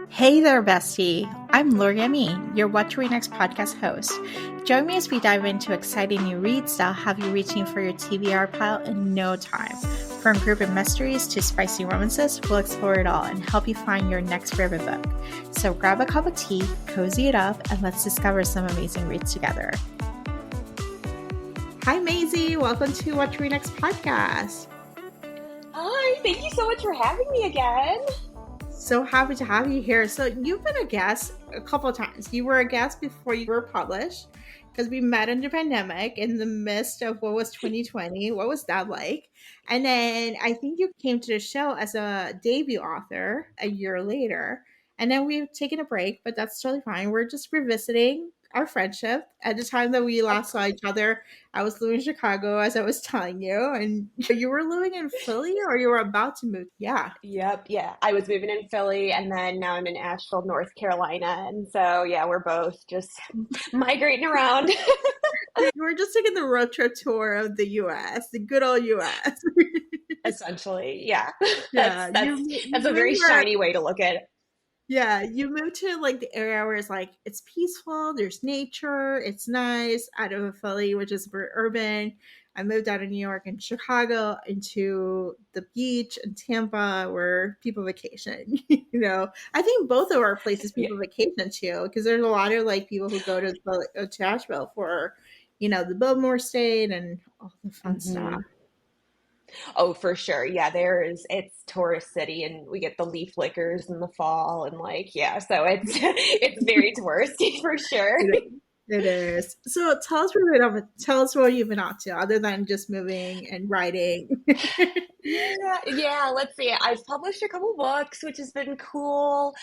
Hey there, bestie. I'm Lori Me, your What to Read Next podcast host. Join me as we dive into exciting new reads that'll have you reaching for your TBR pile in no time. From urban mysteries to spicy romances, we'll explore it all and help you find your next favorite book. So grab a cup of tea, cozy it up, and let's discover some amazing reads together. Hi, Mazey. Welcome to What to Read Next podcast. Hi, thank you so much for having me again. So happy to have you here. So you've been a guest a couple of times. You were a guest before you were published because we met in the pandemic in the midst of what was 2020. What was that like? And then I think you came to the show as a debut author a year later. And then we've taken a break, but that's totally fine. We're just revisiting our friendship. At the time that we last saw each other, I was living in Chicago, as I was telling you, and you were living in Philly, or you were about to move. Yeah. Yep, yeah. I was moving in Philly and then now I'm in Asheville, North Carolina. And so, yeah, we're both just migrating around. We're just taking the road trip tour of the U.S., the good old U.S. Essentially, yeah. Yeah, That's a very shiny way to look at it. Yeah, you moved to like the area where it's like it's peaceful, there's nature, it's nice. Out of Philly, which is very urban. I moved out of New York and Chicago into the beach and Tampa, where people vacation. I think both of our places people vacation too, because there's a lot of like people who go to Asheville for, the Biltmore State and all the fun stuff. Oh, for sure. Yeah, it's tourist city and we get the leaf lickers in the fall and so it's it's very touristy for sure. It is. So tell us what you've been up to other than just moving and writing. Yeah, let's see. I've published a couple books, which has been cool.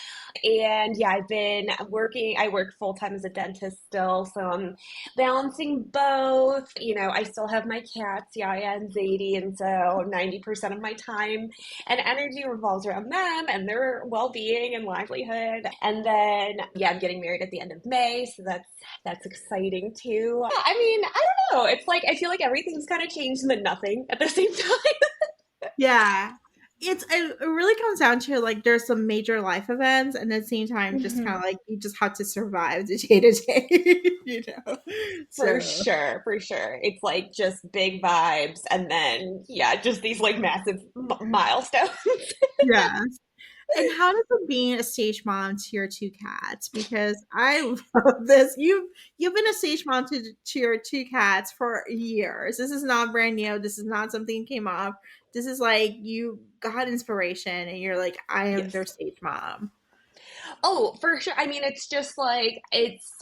And yeah, I've been working, I work full time as a dentist still, so I'm balancing both. I still have my cats, Yaya and Zadie, and so 90% of my time and energy revolves around them and their well-being and livelihood. And then, yeah, I'm getting married at the end of May, so that's exciting too. Yeah, I don't know. It's like I feel like everything's kind of changed and then nothing at the same time. Yeah. It really comes down to like there's some major life events and at the same time just kind of like you just have to survive the day to day, For sure. It's like just big vibes and then just these like massive milestones. Yeah. And how does it being a stage mom to your two cats? Because I love this. You've been a stage mom to your two cats for years. This is not brand new. This is not something that came up. This is like you got inspiration and you're like, I am their stage mom. Oh, for sure. It's just like it's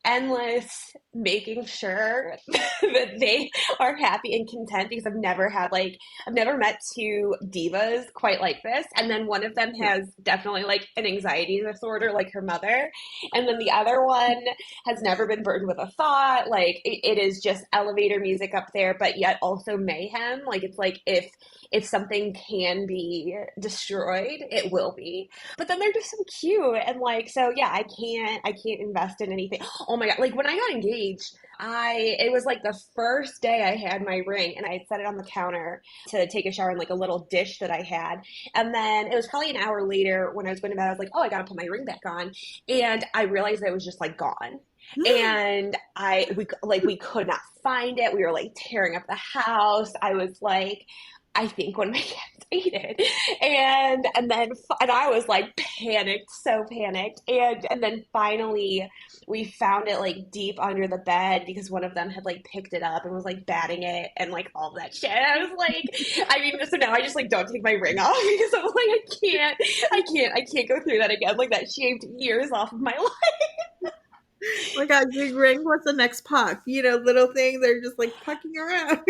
endless making sure that they are happy and content because I've never met two divas quite like this. And then one of them has definitely like an anxiety disorder like her mother. And then the other one has never been burdened with a thought. Like it is just elevator music up there, but yet also mayhem. Like it's like if something can be destroyed, it will be. But then they're just so cute and like so yeah, I can't invest in anything. Oh my God, like when I got engaged, it was like the first day I had my ring and I had set it on the counter to take a shower in like a little dish that I had. And then it was probably an hour later when I was going to bed, I was like, oh, I got to put my ring back on. And I realized it was just like gone. And we could not find it. We were like tearing up the house. I was like, I think one of my cats ate it. And I was like panicked, so panicked. And then finally we found it like deep under the bed because one of them had like picked it up and was like batting it and like all that shit. I was like, so now I just like don't take my ring off because I'm like, I can't go through that again. Like that shaved years off of my life. Like a big ring, what's the next puck? Little things, they're just like pucking around.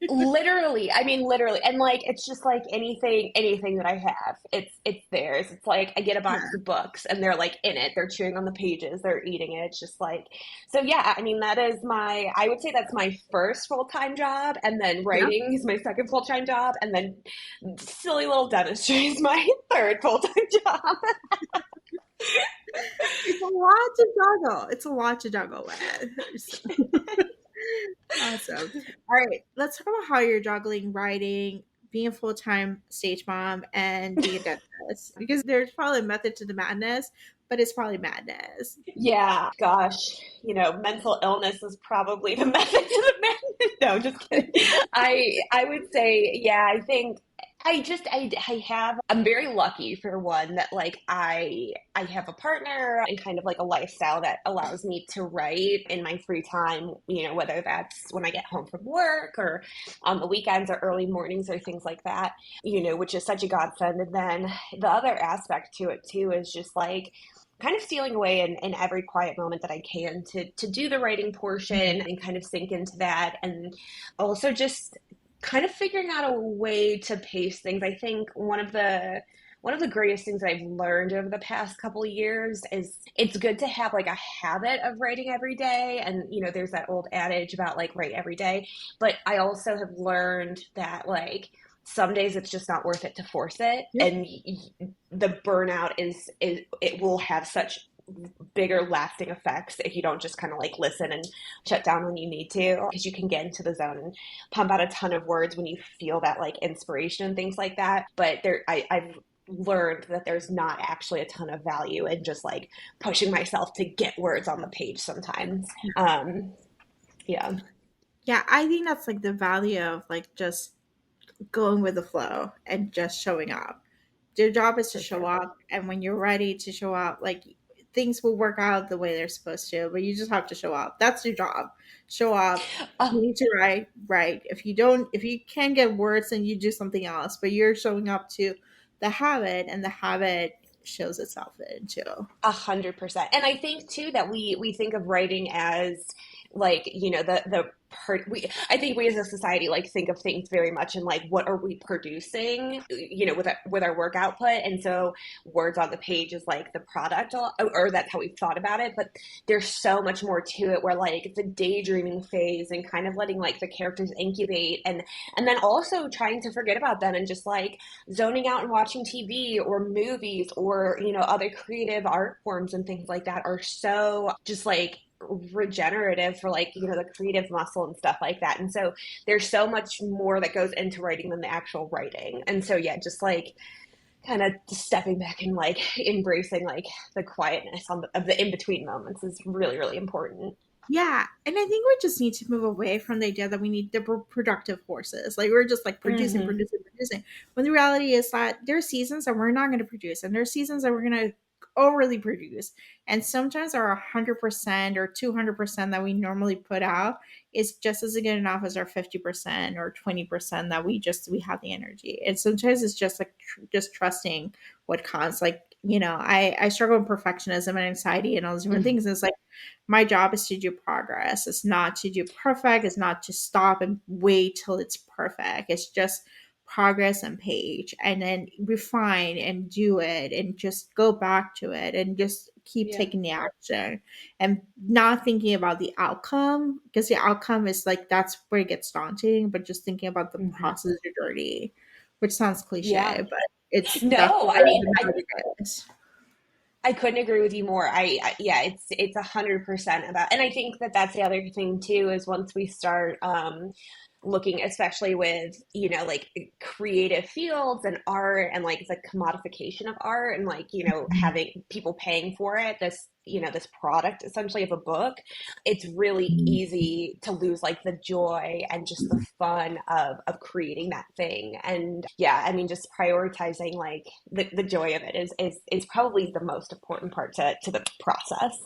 Literally. And like it's just like anything that I have, it's theirs. It's like I get a box of books and they're like in it, they're chewing on the pages, they're eating it. It's just like, so yeah, that is I would say that's my first full-time job, and then writing is my second full-time job, and then silly little dentistry is my third full-time job. It's a lot to juggle with. Awesome. All right, let's talk about how you're juggling writing, being a full-time stage mom, and being a dentist. Because there's probably a method to the madness, but it's probably madness. Yeah, gosh, mental illness is probably the method to the madness. No, just kidding. I would say, yeah, I think I'm very lucky for one that like I have a partner and kind of like a lifestyle that allows me to write in my free time, whether that's when I get home from work or on the weekends or early mornings or things like that, which is such a godsend. And then the other aspect to it too is just like kind of stealing away in every quiet moment that I can to do the writing portion and kind of sink into that. And also just kind of figuring out a way to pace things. I think one of the greatest things that I've learned over the past couple of years is it's good to have like a habit of writing every day. And, there's that old adage about like write every day. But I also have learned that like some days it's just not worth it to force it. Yep. And the burnout is it will have such bigger lasting effects if you don't just kind of like listen and shut down when you need to, because you can get into the zone and pump out a ton of words when you feel that like inspiration and things like that. But I've learned that there's not actually a ton of value in just like pushing myself to get words on the page sometimes. Yeah. Yeah, I think that's like the value of like just going with the flow and just showing up. Your job is to For show sure. up, and when you're ready to show up, like things will work out the way they're supposed to, but you just have to show up. That's your job. Show up. Oh, You need to write. If you can't get words, then you do something else, but you're showing up to the habit, and the habit shows itself in too. 100%. And I think too that we think of writing as like, the part I think we as a society like think of things very much in like what are we producing, with our work output. And so words on the page is like the product, or that's how we've thought about it. But there's so much more to it, where like the daydreaming phase and kind of letting like the characters incubate, and then also trying to forget about them and just like zoning out and watching TV or movies or, other creative art forms and things like that are so just like regenerative for like, the creative muscle and stuff like that. And so there's so much more that goes into writing than the actual writing. And so, yeah, just like kind of stepping back and like embracing like the quietness of the in between moments is really, really important. Yeah, and I think we just need to move away from the idea that we need the productive horses. Like we're just like producing, Hmm. producing, producing. When the reality is that there are seasons that we're not going to produce, and there are seasons that we're going to overly produce. And sometimes our 100% or 200% that we normally put out is just as good enough as our 50% or 20% that we have the energy. And sometimes it's just like just trusting what counts. Like I struggle with perfectionism and anxiety and all those different Hmm. things. And it's like my job is to do progress. It's not to do perfect. It's not to stop and wait till it's perfect. It's just progress and page, and then refine and do it and just go back to it and just keep Yeah. taking the action and not thinking about the outcome, because the outcome is like that's where it gets daunting, but just thinking about the Hmm. process of your journey, which sounds Yeah. cliche, but that's No, I where mean, the I magic is. I couldn't agree with you more. Yeah, it's 100% about, and I think that that's the other thing too, is once we start looking, especially with, like creative fields and art and like the commodification of art and like, having people paying for it, this product essentially of a book, it's really easy to lose like the joy and just the fun of creating that thing. And yeah, I mean, just prioritizing like the joy of it is probably the most important part to the process.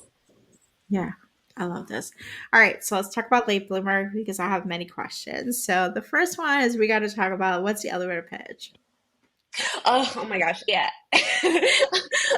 Yeah, I love this. All right, so let's talk about late bloomer because I have many questions. So the first one is we got to talk about what's the elevator pitch. Oh my gosh, yeah.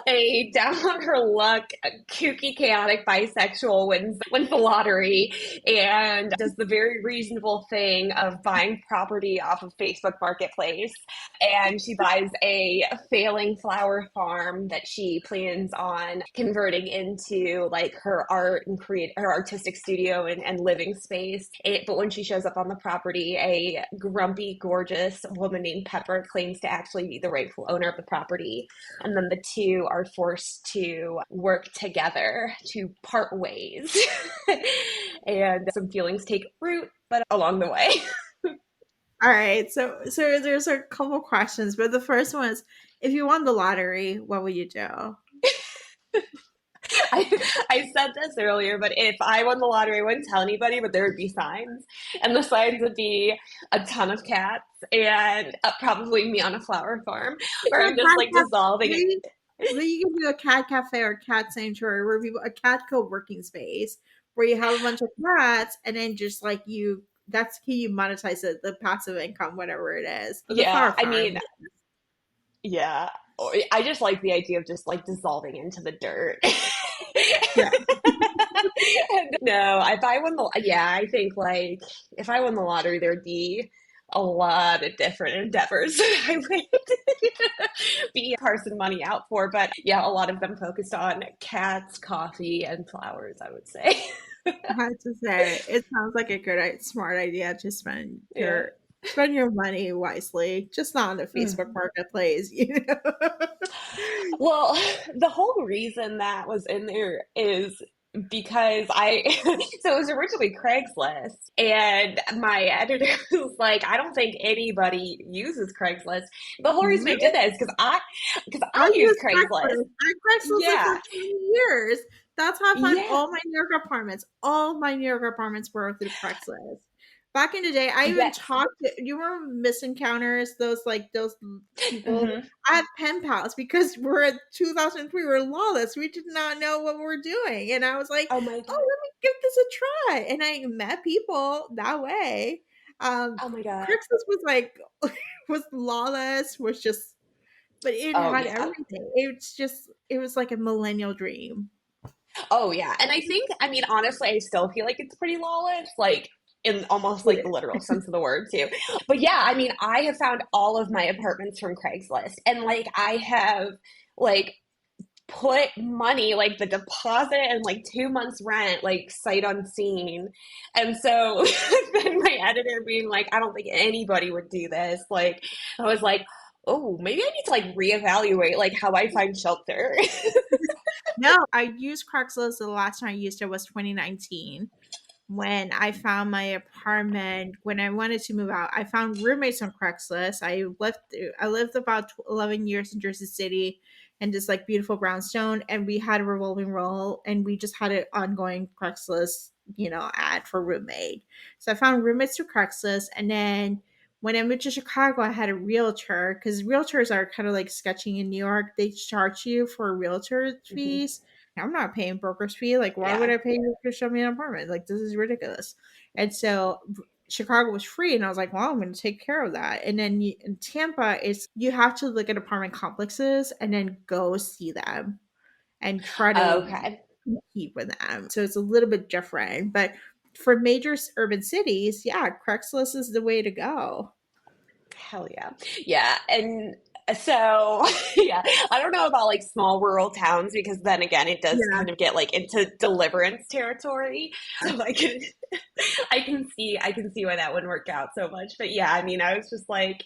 A down on her luck, kooky, chaotic bisexual wins the lottery and does the very reasonable thing of buying property off of Facebook Marketplace. And she buys a failing flower farm that she plans on converting into like her art and create her artistic studio and living space. But when she shows up on the property, a grumpy, gorgeous woman named Pepper claims to actually be the rightful owner of the property. And then the two are forced to work together to part ways. and some feelings take root, but along the way. All right. So there's a couple questions, but the first one is, if you won the lottery, what would you do? I said this earlier, but if I won the lottery, I wouldn't tell anybody, but there would be signs. And the signs would be a ton of cats and probably me on a flower farm where I'm just Cat like cafe. dissolving it. Maybe you can do a cat cafe or cat sanctuary where people, a cat co-working space where you have a bunch of cats and then just like you, that's how you monetize it, the passive income, whatever it is. But the Yeah, flower I mean, farm. yeah. I just like the idea of just like dissolving into the dirt. Yeah. No, if I won the, yeah, I think like if I won the lottery, there'd be a lot of different endeavors that I would be parsing money out for. But yeah, a lot of them focused on cats, coffee, and flowers, I would say. I have to say, it sounds like a good, smart idea to Yeah. spend your money wisely, just not on the Facebook Mhm. Marketplace, you know. Well, the whole reason that was in there is because I, so it was originally Craigslist, and my editor was like, I don't think anybody uses Craigslist. The whole reason I did that is because I I use use Craigslist. Craigslist. I Craigslist for Yeah. 20 years. That's how I found Yeah. all my New York apartments. All my New York apartments were through Craigslist. Back in the day, I even Yes. talked to, you remember Miss Encounters, those people. Hmm. I had pen pals because we're at 2003, we're lawless. We did not know what we were doing. And I was like, Oh my oh, God. let me give this a try. And I met people that way. Oh my God. Craigslist was like was lawless, was just, but it Oh had yeah. everything. It's just, it was like a millennial dream. Oh yeah. And I think, I mean, honestly, I still feel like it's pretty lawless, like in almost It like the is. literal sense of the word too. But yeah, I mean, I have found all of my apartments from Craigslist, and like I have like put money, like the deposit and like 2 months rent, like sight unseen. And so then my editor being like, I don't think anybody would do this. Like I was like, oh, maybe I need to like reevaluate like how I find shelter. No, I used Craigslist. The last time I used it was 2019 when I found my apartment. When I wanted to move out, I found roommates on Craigslist. I lived about 11 years in Jersey City and this like beautiful brownstone, and we had a revolving roll, and we just had an ongoing Craigslist, ad for roommate. So I found roommates through Craigslist, and then when I moved to Chicago, I had a realtor because realtors are kind of like sketching in New York. They charge you for realtor Mhm. fees. I'm not paying broker's fee. Like, why would Yeah. I pay you to show me an apartment? Like, this is ridiculous. And so Chicago was free, and I was like, well, I'm going to take care of that. And then in Tampa, it's you have to look at apartment complexes and then go see them and try to Okay. compete with them. So it's a little bit different. But for major urban cities, yeah, Craigslist is the way to go. Hell yeah. Yeah. And so, yeah, I don't know about like small rural towns because then again, it does Yeah. kind of get like into deliverance territory. So I can see why that wouldn't work out so much. But yeah, I mean, I was just like,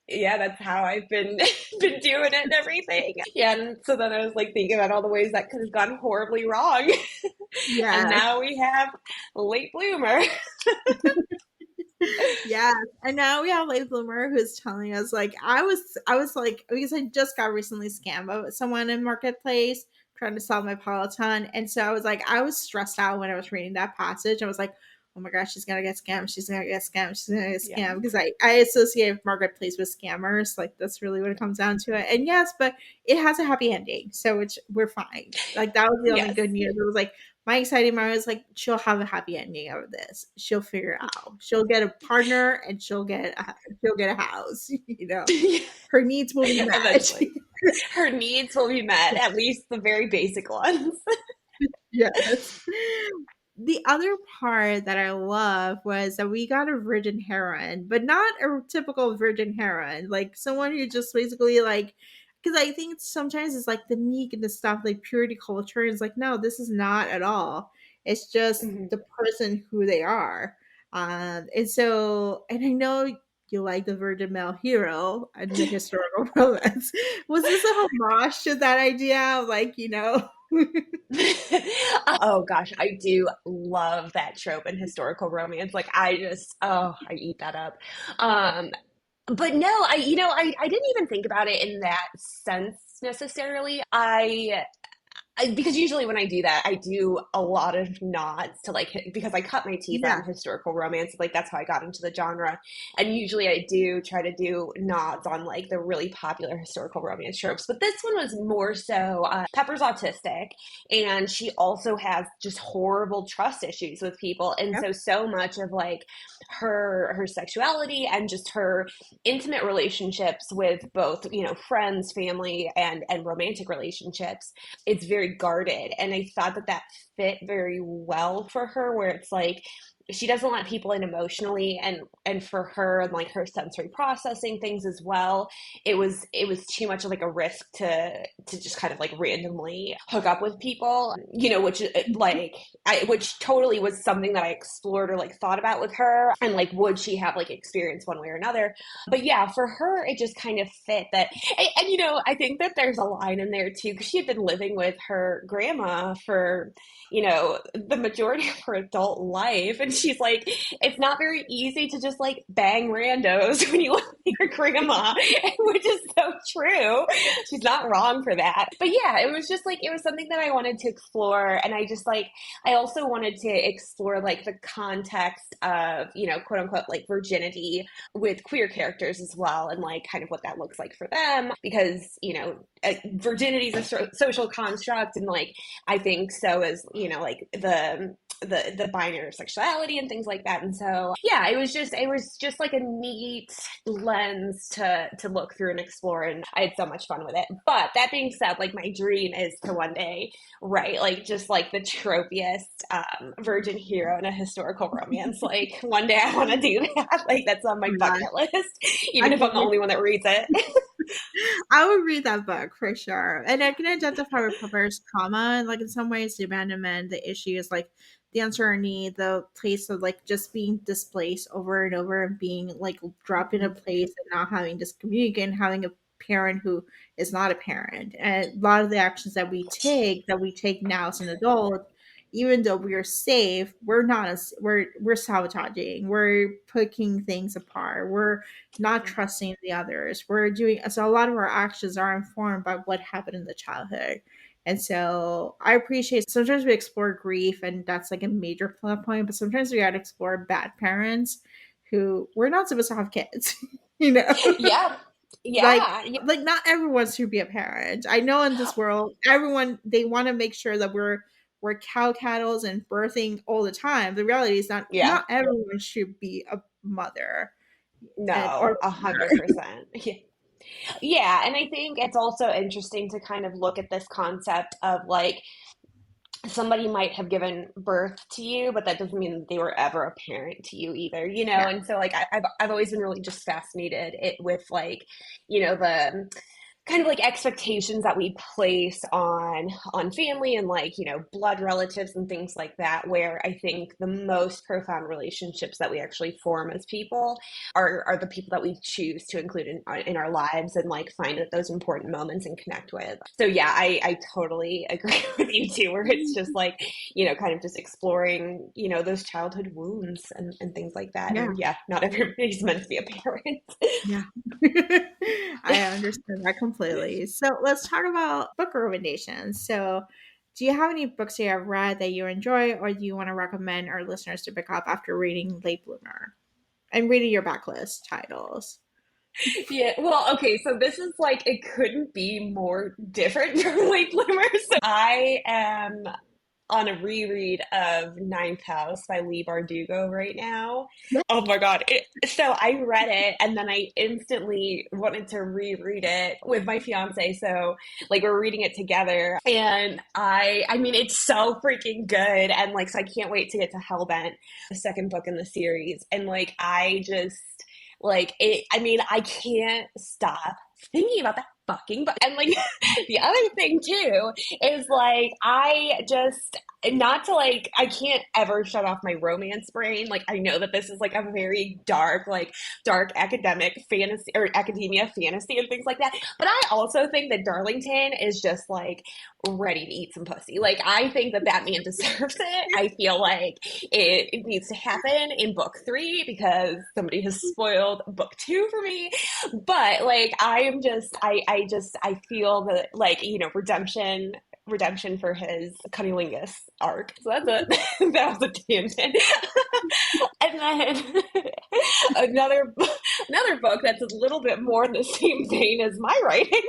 yeah, that's how I've been been doing it and everything. Yeah, and so then I was like thinking about all the ways that could have gone horribly wrong. And Yeah. now we have a late bloomer. Yes, and now we have late bloomer who's telling us like I was like, because I just got recently scammed by someone in marketplace trying to sell my Peloton, and so I was stressed out when I was reading that passage. I was like, oh my gosh, she's gonna get scammed, she's gonna get scammed, she's gonna get Yeah. scammed, because I associate marketplace with scammers, like that's really what it comes down to it. And yes, but it has a happy ending, so we're fine. Like that was the only Yes. good news. It was like my exciting moment was like, she'll have a happy ending out of this. She'll figure it out. She'll get a partner and she'll get a house. Her needs will be met. Eventually. Her needs will be met, at least the very basic ones. Yes. The other part that I love was that we got a virgin heroine, but not a typical virgin heroine, like someone who just basically like, because I think sometimes it's like the meek and the stuff, like purity culture is like, no, this is not at all. It's just Mhm. the person who they are. And I know you like the virgin male hero and the historical romance. Was this a homage to that idea? Like, Oh gosh, I do love that trope in historical romance. Like I just, oh, I eat that up. Um, but no, I didn't even think about it in that sense necessarily. Because usually when I do that, I do a lot of nods to like because I cut my teeth Yeah. on historical romance. Like that's how I got into the genre. And usually I do try to do nods on like the really popular historical romance tropes. But this one was more so Pepper's autistic, and she also has just horrible trust issues with people. And Yep. so much of like her sexuality and just her intimate relationships with both friends, family, and romantic relationships, it's very guarded. And I thought that fit very well for her, where it's like she doesn't let people in emotionally, and for her and like her sensory processing things as well, it was too much of like a risk to just kind of like randomly hook up with people, which like which totally was something that I explored or like thought about with her, and like would she have like experience one way or another. But yeah, for her it just kind of fit that. And I think that there's a line in there too, because she had been living with her grandma for the majority of her adult life. And she's like, it's not very easy to just like bang randos when you live with your grandma, which is so true. She's not wrong for that. But yeah, it was just like, it was something that I wanted to explore. And I just like, I also wanted to explore like the context of, quote unquote, like virginity with queer characters as well. And like kind of what that looks like for them. Because, virginity is a social construct. And like, I think so as, like the binary sexuality and things like that. And so yeah, it was just like a neat lens to look through and explore, and I had so much fun with it. But that being said, like my dream is to one day write like just like the tropiest virgin hero in a historical romance. Like one day I want to do that. Like that's on my Yeah. bucket list, I even if I'm the can only one that reads it. I would read that book for sure. And I can identify with Pepper's trauma. And like in some ways the abandonment, the issue is like the uncertainty, the place of like just being displaced over and over and being like dropped in a place and not having just communicate and having a parent who is not a parent. And a lot of the actions that we take now as an adult, even though we're safe, we're not as we're sabotaging, we're picking things apart, we're not trusting the others. We're doing so a lot of our actions are informed by what happened in the childhood. And so I appreciate sometimes we explore grief and that's like a major plot point, but sometimes we gotta explore bad parents who we're not supposed to have kids, you know? Yeah, like yeah, yeah, like not everyone should be a parent. I know in this world everyone they want to make sure that we're cow cattles and birthing all the time. The reality is yeah. not everyone should be a mother and No, or 100%. Yeah, and I think it's also interesting to kind of look at this concept of like somebody might have given birth to you, but that doesn't mean that they were ever a parent to you either, yeah. And so like I've always been really just fascinated with like the kind of like expectations that we place on family and like blood relatives and things like that, where I think the most profound relationships that we actually form as people are the people that we choose to include in our lives and like find at those important moments and connect with. So yeah, I totally agree with you too, where it's just like kind of just exploring those childhood wounds and things like that. Yeah. And yeah, not everybody's meant to be a parent. Yeah. I understand that completely. So let's talk about book recommendations. So do you have any books you have read that you enjoy or do you want to recommend our listeners to pick up after reading Late Bloomer and reading your backlist titles? Yeah, well, okay, so this is like it couldn't be more different from Late Bloomers. So I am on a reread of Ninth House by Lee Bardugo right now. Yeah. Oh my God. So I read it and then I instantly wanted to reread it with my fiance. So like we're reading it together and I mean it's so freaking good, and like so I can't wait to get to Hellbent, the second book in the series. And like I just like it, I mean I can't stop thinking about that fucking book. And like the other thing too is like I just and not to like, I can't ever shut off my romance brain. Like, I know that this is like a very dark, like dark academic fantasy or academia fantasy and things like that. But I also think that Darlington is just like ready to eat some pussy. Like, I think that that man deserves it. I feel like it needs to happen in book three because somebody has spoiled book two for me. But like, I am just, I feel that like, redemption for his cunnilingus arc. So that's a that was a tangent. And then another book that's a little bit more in the same vein as my writing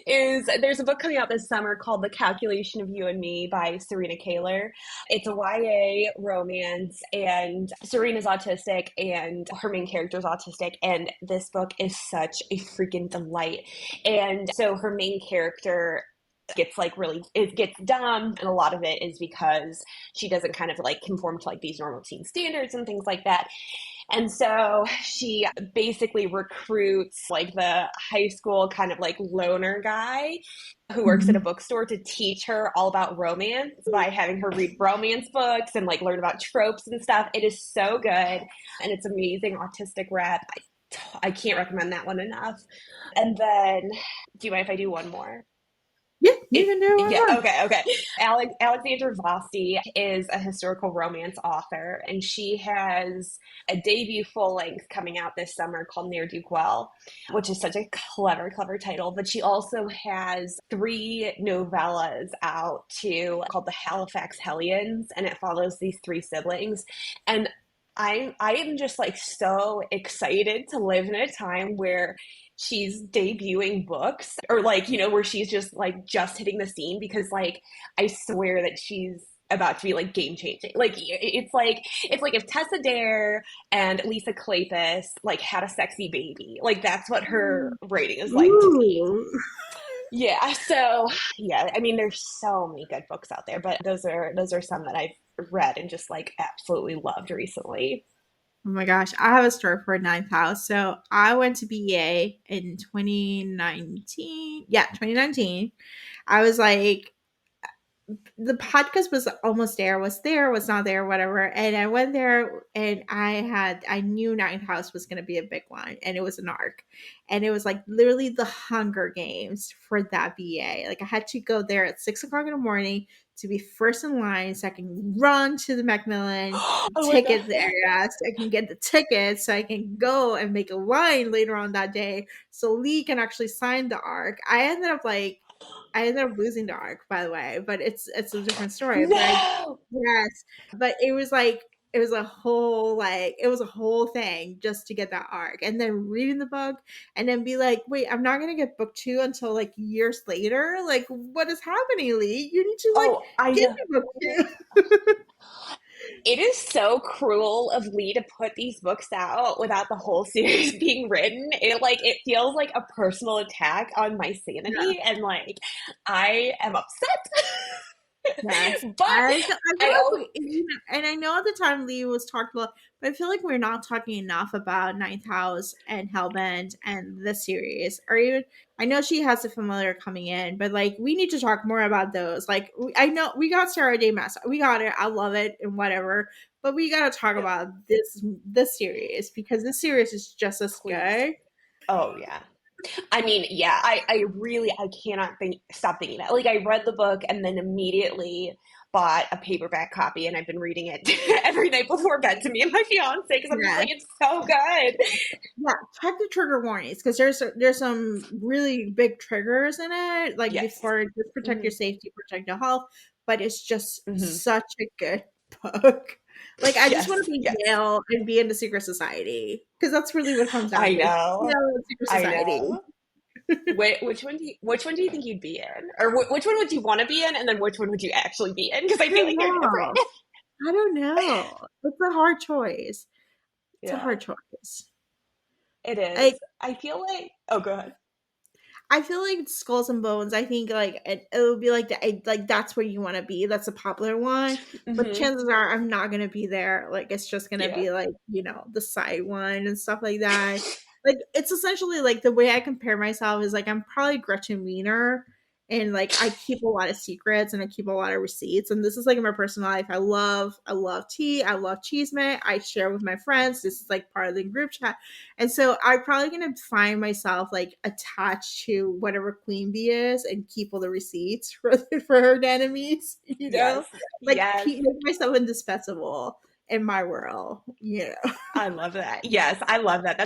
is there's a book coming out this summer called The Calculation of You and Me by Serena Kaler. It's a YA romance, and Serena's autistic, and her main character is autistic, and this book is such a freaking delight. And so her main character gets like really it gets dumb, and a lot of it is because she doesn't kind of like conform to like these normal teen standards and things like that. And so she basically recruits like the high school kind of like loner guy who works at a Mhm. bookstore to teach her all about romance by having her read romance books and like learn about tropes and stuff. It is so good, and it's amazing autistic rep. I can't recommend that one enough. And then, do you mind if I do one more? Yeah, you If can do one Yeah, more. okay. Alexandra Vosti is a historical romance author, and she has a debut full length coming out this summer called Ne'er Do Well, which is such a clever title. But she also has three novellas out too called The Halifax Hellions, and it follows these three siblings. And I am just like so excited to live in a time where she's debuting books or like where she's just like just hitting the scene, because like I swear that she's about to be like game changing. Like it's like if Tessa Dare and Lisa Kleypas like had a sexy baby. Like that's what her rating is like to me. Ooh. Yeah, so yeah, I mean there's so many good books out there, but those are some that I've read and just like absolutely loved recently. Oh my gosh, I have a story for ninth house. So I went to BA in 2019. Yeah, 2019. I was like, the podcast was almost there, was not there, whatever. And I went there and I knew ninth house was gonna be a big one, and it was an arc. And it was like literally the Hunger Games for that BA. Like I had to go there at 6 o'clock in the morning to be first in line so I can run to the Macmillan Oh my god. tickets area so I can get the tickets so I can go and make a line later on that day so Lee can actually sign the arc. I ended up losing the arc, by the way, but it's a different story. But I No. yes, but it was like it was a whole thing just to get that arc, and then reading the book, and then be like, wait, I'm not gonna get book two until like years later. Like, what is happening, Lee? You need to like Oh, I give know. me book two. It is so cruel of Lee to put these books out without the whole series being written. It feels like a personal attack on my Yeah. sanity, and like I am upset. Yes, But I feel I like also and I know at the time Lee was talked about, but I feel like we're not talking enough about Ninth House and Hellbent and the series, or even I know she has a familiar coming in, but like we need to talk more about those. Like I know we got Sarah Day Maas, we got it, I love it and whatever, but we got to talk yeah, about this series because this series is just as please. good. Oh yeah. I mean, yeah, I really I cannot stop thinking that. Like I read the book and then immediately bought a paperback copy, and I've been reading it every night before bed to me and my fiance because I'm just Yeah. like it's so good. Yeah, check the trigger warnings because there's some really big triggers in it. Like Yes. before, just protect your Hmm. safety, protect your health. But it's just Hmm. such a good book. Like I just want Yes. to be Yes. Yale and be in the secret society because that's really what it comes down I to. know. Yale and secret I society. know. Which one do you think you'd be in, or which one would you want to be in, and then which one would you actually be in? Because I I feel don't like they're different. know. I don't know. It's a hard choice. It's a Yeah, hard choice. it Like is. I feel like. Oh, go ahead. I feel like Skulls and Bones. I think like it would be like like that's where you want to be. That's a popular one, but Hmm. chances are I'm not gonna be there. Like it's just gonna Yeah. be like the side one and stuff like that. Like it's essentially like the way I compare myself is like I'm probably Gretchen Wiener and like I keep a lot of secrets and I keep a lot of receipts. And this is like in my personal life. I love tea. I love cheesemate. I share with my friends. This is like part of the group chat. And so I'm probably gonna find myself like attached to whatever queen bee is and keep all the receipts for her enemies, Yes. like Yes. make myself indispensable in my world. I love that. Yes, I love that.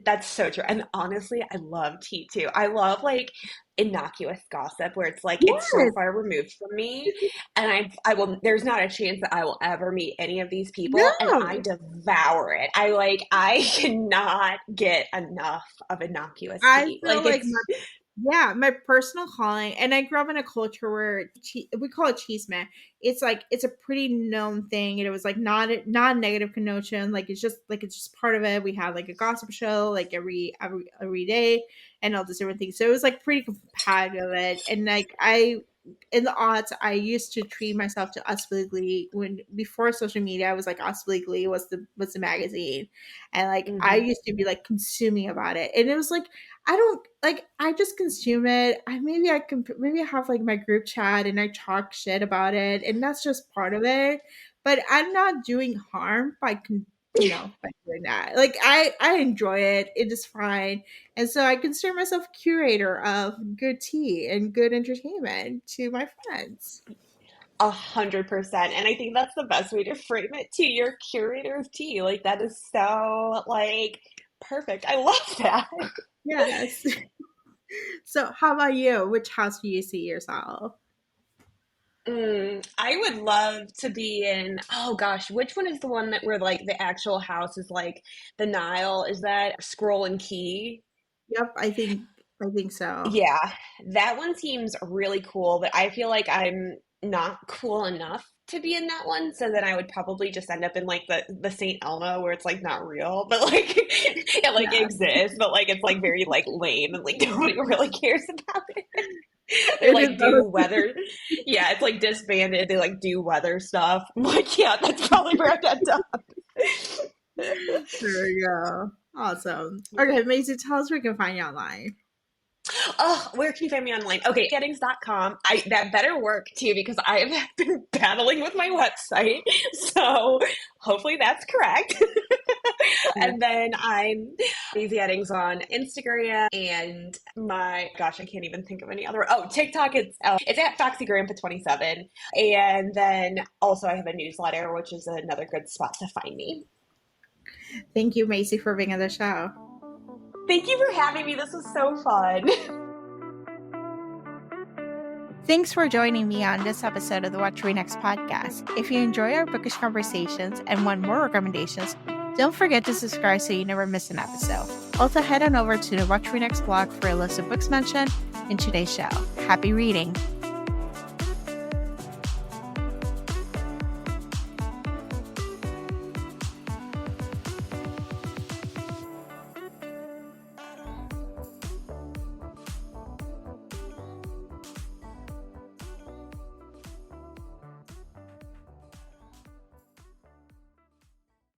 That's so true. And honestly, I love tea too. I love like innocuous gossip where it's like it's so Yes. far removed from me, and I will there's not a chance that I will ever meet any of these people, and I No. devour it. I cannot get enough of innocuous I tea. feel Like like it's my personal calling, and I grew up in a culture where we call it cheese man. It's like it's a pretty known thing, and it was like not negative connotation. Like it's just part of it. We had like a gossip show like every day, and all this different things. So it was like pretty competitive of it, and like I. In the odds, I used to treat myself to Us Weekly when before social media. I was like Us Weekly was the magazine, and like I mhm. used to be like consuming about it, and it was like I don't like I just consume it. Maybe I have like my group chat and I talk shit about it and that's just part of it. But I'm not doing harm by doing that. Like I enjoy it. It is fine. And so I consider myself curator of good tea and good entertainment to my friends. 100%. And I think that's the best way to frame it too. You're curator of tea. Like that is so like perfect. I love that. Yes. So how about you? Which house do you see yourself? I would love to be in, oh gosh, which one is the one that where like the actual house is like the Nile? Is that Scroll and Key? Yep, I think so. Yeah, that one seems really cool, but I feel like I'm not cool enough to be in that one, so then I would probably just end up in like the St. Elmo where it's like not real, but like it like Yeah. exists, but like it's like very like lame and like nobody really cares about it. They It is like do weather. Yeah, it's like disbanded. They like do weather stuff. I'm like, yeah, that's probably where I'd end up. There we go. Awesome. Okay, Macy, tell us where we can find you online. Oh, where can you find me online? Okay, Eddings.com. That better work too because I have been battling with my website. So hopefully that's correct. Yeah. And then I'm Mazey Eddings on Instagram and my gosh, I can't even think of any other. Oh, TikTok. It's at Foxy Grandpa 27. And then also I have a newsletter, which is another good spot to find me. Thank you, Macy, for being on the show. Thank you for having me. This was so fun. Thanks for joining me on this episode of the Watch Read Next podcast. If you enjoy our bookish conversations and want more recommendations, don't forget to subscribe so you never miss an episode. Also, head on over to the Watch Read Next blog for a list of books mentioned in today's show. Happy reading!